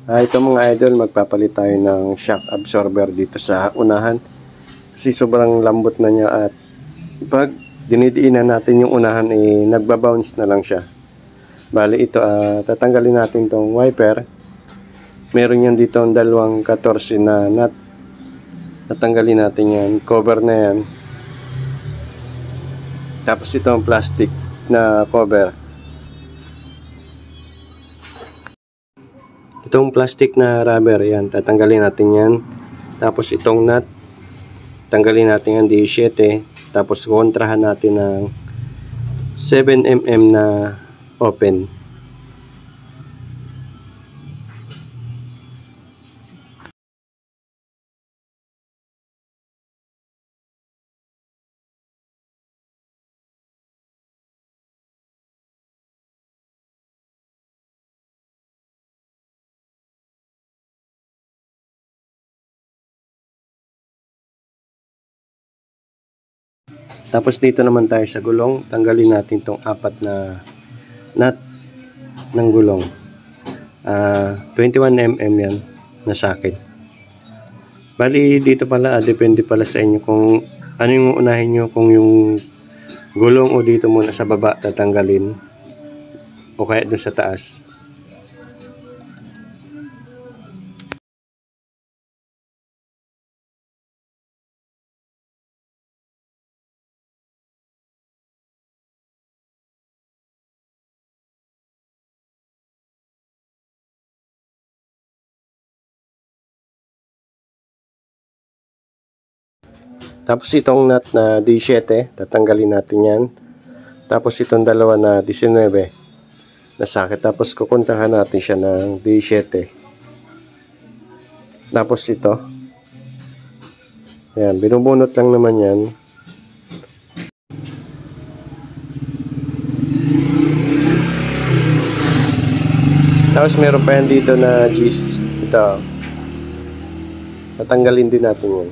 Ito mga idol, magpapalit tayo ng shock absorber dito sa unahan. Kasi sobrang lambot na niya at pag dinidiinan natin yung unahan, nagbabounce na lang siya. Bali ito, tatanggalin natin tong wiper. Meron yan dito ang dalawang 14 na nut. Tatanggalin natin yan, cover na yan. Tapos ito ang plastic na cover. Itong plastic na rubber, yan, tatanggalin natin yan. Tapos itong nut, tanggalin natin yan, 17. Tapos kontrahan natin ng 7mm na open. Tapos dito naman tayo sa gulong, tanggalin natin tong 4 na nut ng gulong. 21mm yan na socket. Bali dito pala, depende pala sa inyo kung ano yung unahin nyo, kung yung gulong o dito muna sa baba tatanggalin o kaya dun sa taas. Tapos itong nut na D7, tatanggalin natin yan. Tapos itong dalawa na 19 na socket. Tapos kukontrahan natin siya ng D7. Tapos ito. Yan, binubunot lang naman yan. Tapos meron pa yan dito na G's. Ito. Tatanggalin din natin yan.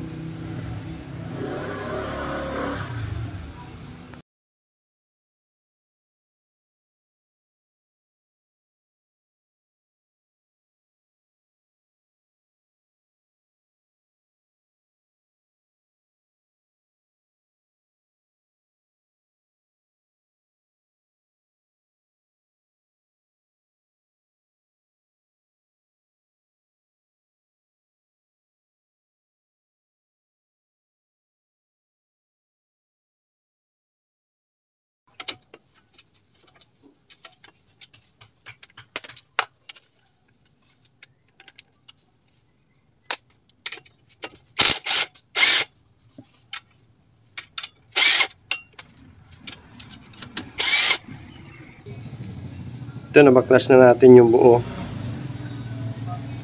Ito, nabaklas na natin yung buo.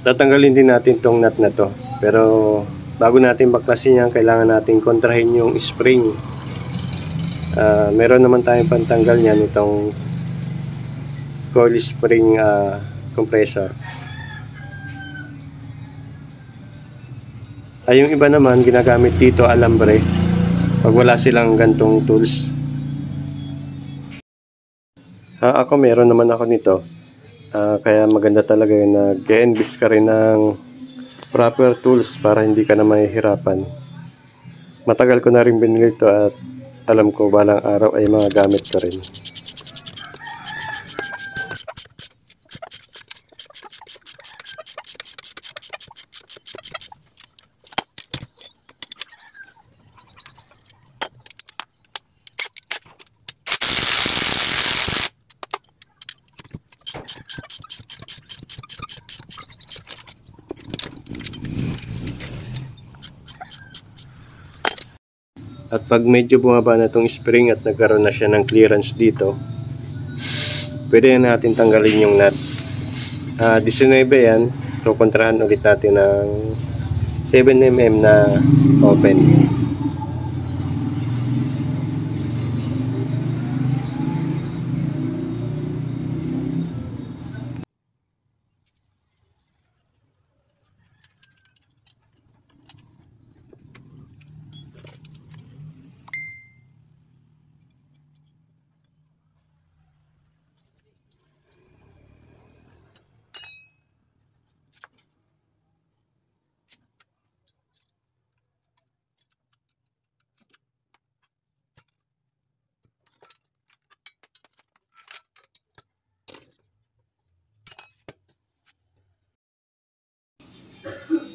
Tatanggalin din natin tong nut na to. Pero bago natin baklasin yan, kailangan natin kontrahin yung spring. Meron naman tayong pantanggal yan, itong coil spring compressor. Yung iba naman ginagamit dito alambre pag wala silang gantong tools. Ako meron naman ako nito. Kaya maganda talaga yun na nag-invest ka rin ng proper tools para hindi ka na mahihirapan. Matagal ko na rin binili ito at alam ko balang araw ay magagamit ko rin. At pag medyo bumaba na itong spring at nagkaroon na siya ng clearance dito, pwede na natin tanggalin yung nut. 19 yan, so kontrahan ulit natin ng 7mm na open.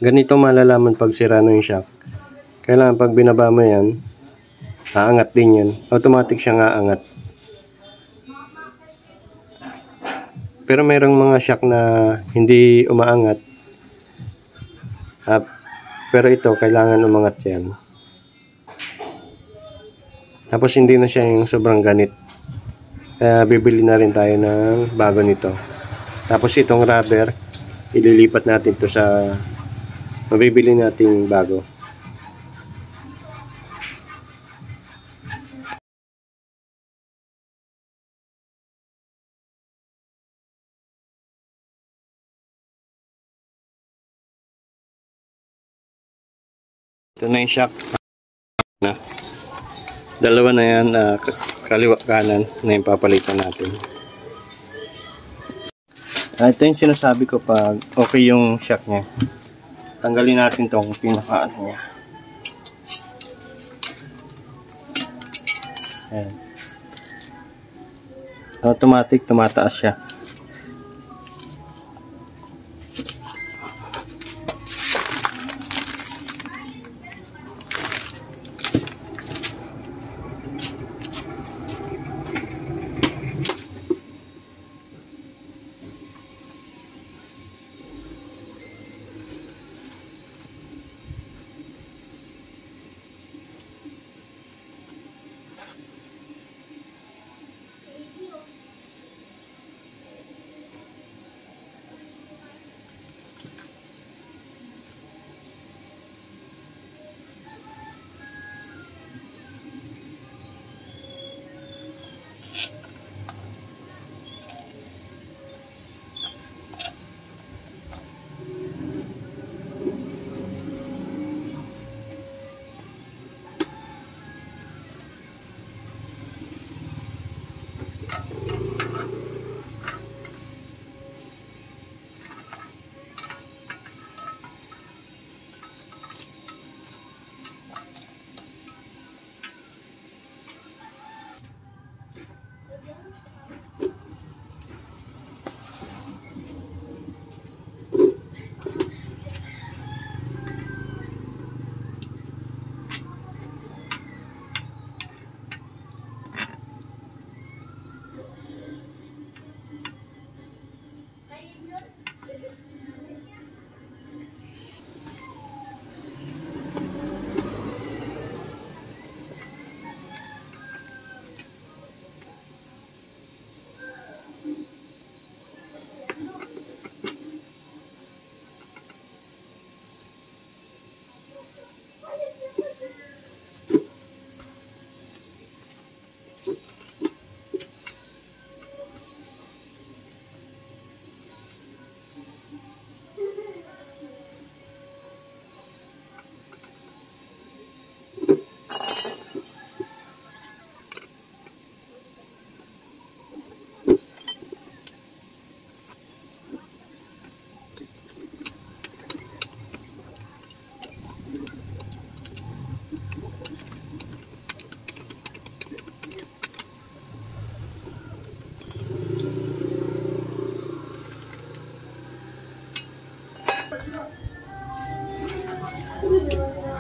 Ganito malalaman pag sira na yung shock. Kailangan pag binaba mo yan, aangat din yan. Automatic siyang aangat. Pero mayroong mga shock na hindi umaangat. Pero ito, kailangan umangat yan. Tapos hindi na siya yung sobrang ganit. Kaya bibili na rin tayo ng bago nito. Tapos itong rubber, ililipat natin to sa mabibili nating bago. Ito na yung shock na. Dalawa na yan, kaliwa kanan na yung papalitan natin. Ito yung sinasabi ko pag okay yung shock niya. Tanggalin natin tong pinaka-ano niya. Ayan. Automatic tumataas siya.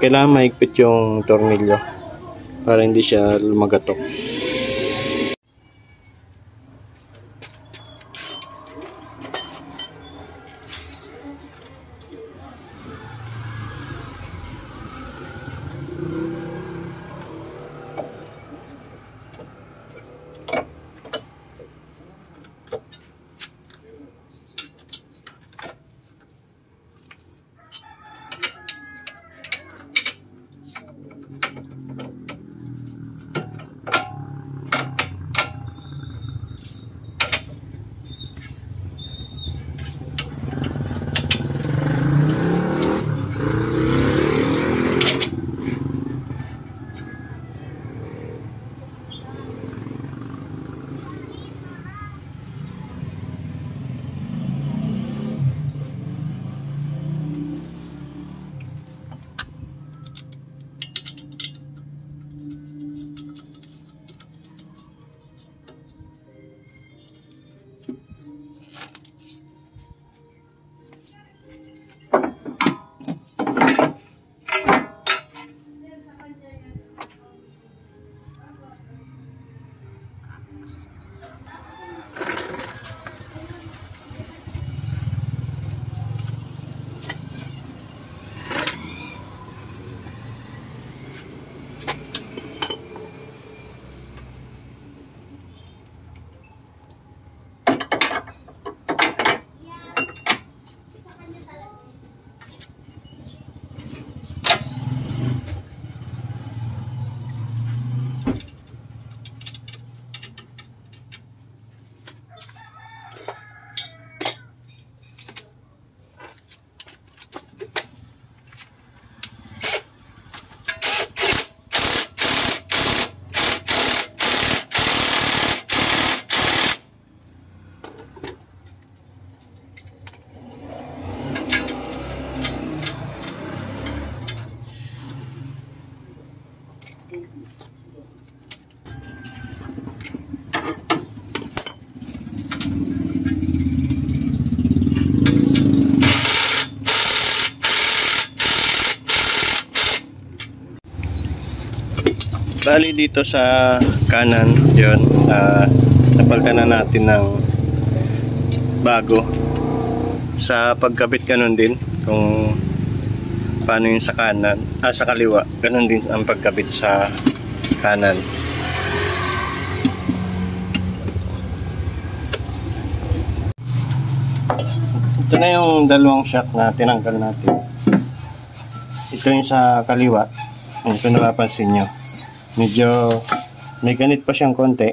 Kailangan mahigpit yung tornilyo para hindi siya lumagatok. Bali dito sa kanan, yun, napalitan na natin ng bago. Sa pagkabit ganun din, kung paano yung sa kanan, sa kaliwa, ganun din ang pagkabit sa kanan. Ito na yung dalawang shock na tinanggal natin. Ito yung sa kaliwa. Ito napapansin nyo. Medyo may ganit pa siyang konti.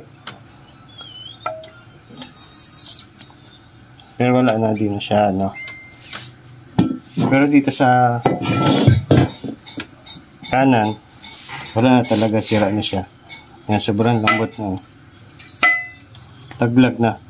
Pero wala na din siya, no? Pero dito sa kanan, wala na talaga, sira na siya. Yan, sobrang lambot na. Taglag na.